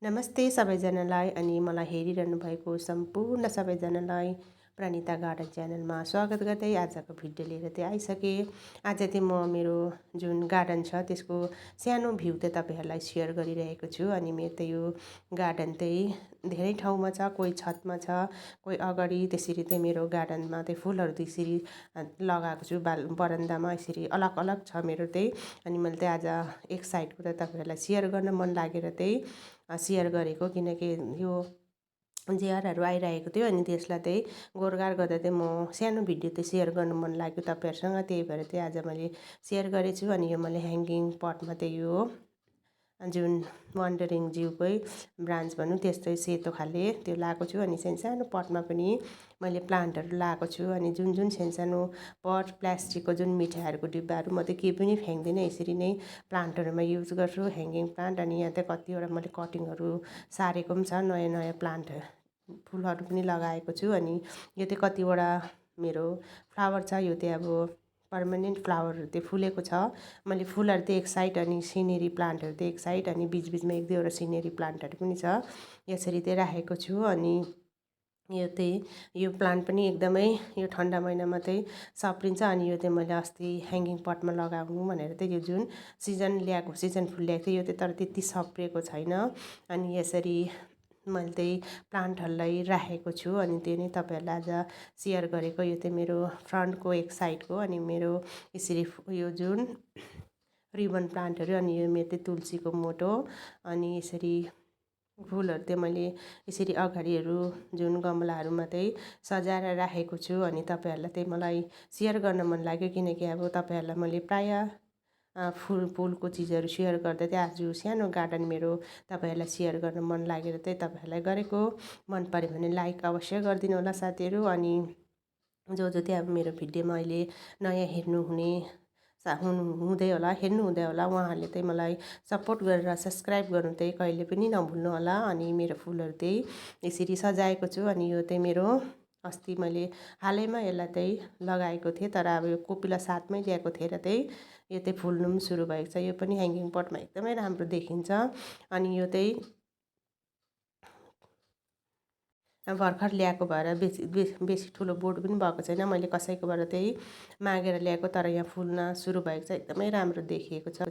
नमस्ते सबैजनालाई अनि मलाई हेरिरहनु भएको सम्पूर्ण सबैजनालाई प्रणिता गार्डन च्यानलमा स्वागत गर्दै आजको भिडियो लिएर चाहिँ आइसकेँ। आज चाहिँ म मेरो जुन गार्डन छ त्यसको सानो भ्यू चाहिँ तपाईँहरूलाई सेयर गरिरहेको छु। अनि मेरो त यो गार्डन चाहिँ धेरै ठाउँमा छ, कोही छतमा छ, कोही अगाडि। त्यसरी चाहिँ मेरो गार्डनमा चाहिँ फुलहरू त्यसरी लगाएको छु बरन्दामा। यसरी अलग अलग छ मेरो चाहिँ। अनि मैले चाहिँ आज एक साइडको त तपाईँहरूलाई सेयर गर्न मन लागेर चाहिँ सेयर गरेको, किनकि यो जिआरहरू आइरहेको थियो अनि त्यसलाई चाहिँ गोडगाड गर्दा चाहिँ म सानो भिडियो चाहिँ सेयर गर्नु मन लाग्यो तपाईँहरूसँग, त्यही भएर चाहिँ आज मैले सेयर गरेछु। अनि यो मैले ह्याङ्गिङ पटमा चाहिँ यो जुन वन्डरिङ जिउकै ब्रान्च भनौँ त्यस्तै सेतो खाले त्यो लगाएको छु। अनि सानो पटमा पनि मैले प्लान्टहरू लगाएको छु। अनि जुन जुन सानो पट प्लास्टिकको जुन मिठाईहरूको डिब्बाहरू म चाहिँ केही पनि फ्याँक्दिनँ, यसरी नै प्लान्टहरूमा युज गर्छु ह्याङ्गिङ प्लान्ट। अनि यहाँ चाहिँ कतिवटा मैले कटिङहरू सारेको पनि छ, नयाँ नयाँ प्लान्ट फुलहरू पनि लगाएको छु। अनि यो चाहिँ कतिवटा मेरो फ्लावर छ, यो चाहिँ अब पर्मानेन्ट फ्लावरहरू चाहिँ फुलेको छ। मैले फुलहरू चाहिँ एक साइड अनि सिनेरी प्लान्टहरू चाहिँ एक साइड, अनि बिचबिचमा एक दुईवटा सिनेरी प्लान्टहरू पनि छ, यसरी चाहिँ राखेको छु। अनि यो चाहिँ यो प्लान्ट पनि एकदमै यो ठन्डा महिनामा चाहिँ सप्रिन्छ। अनि यो चाहिँ मैले अस्ति ह्याङ्गिङ पटमा लगाउनु भनेर चाहिँ यो जुन सिजन फुल ल्याएको थिएँ, यो चाहिँ तर त्यति सप्रिएको छैन। अनि यसरी मैले चाहिँ प्लान्टहरूलाई राखेको छु। अनि त्यो नै तपाईँहरूलाई आज सेयर गरेको। यो चाहिँ मेरो फ्रन्टको एक साइडको, अनि मेरो यसरी यो जुन रिबन प्लान्टहरू, अनि यो मेरो चाहिँ तुलसीको मोटो। अनि यसरी फुलहरू चाहिँ मैले यसरी अगाडिहरू जुन गमलाहरूमा चाहिँ सजाएर राखेको छु। अनि तपाईँहरूलाई चाहिँ मलाई सेयर गर्न मन लाग्यो, किनकि अब तपाईँहरूलाई मैले प्रायः फुलको चिजहरू सेयर गर्दा चाहिँ आज सानो गार्डन मेरो तपाईँहरूलाई सेयर गर्न मन लागेर चाहिँ तपाईँहरूलाई गरेको। मन पऱ्यो भने लाइक अवश्य गरिदिनु होला साथीहरू। अनि जो चाहिँ अब मेरो भिडियोमा अहिले नयाँ हुँदै होला, हेर्नु हुँदै होला, उहाँहरूले चाहिँ मलाई सपोर्ट गरेर सब्सक्राइब गर्नु चाहिँ कहिले पनि नभुल्नु होला। अनि मेरो फुलहरू चाहिँ यसरी सजाएको छु। अनि यो चाहिँ मेरो अस्ति मैले हालैमा यसलाई चाहिँ लगाएको थिएँ, तर अब यो कोपिला साथमै ल्याएको थिएँ र चाहिँ यो चाहिँ फुल्नु पनि सुरु भएको छ। यो पनि ह्याङ्गिङ पटमा एकदमै राम्रो देखिन्छ। अनि यो चाहिँ भर्खर ल्याएको भएर बेसी ठुलो बोट पनि भएको छैन, मैले कसैकोबाट चाहिँ मागेर ल्याएको, तर यहाँ फुल्न सुरु भएको छ, एकदमै राम्रो देखिएको छ।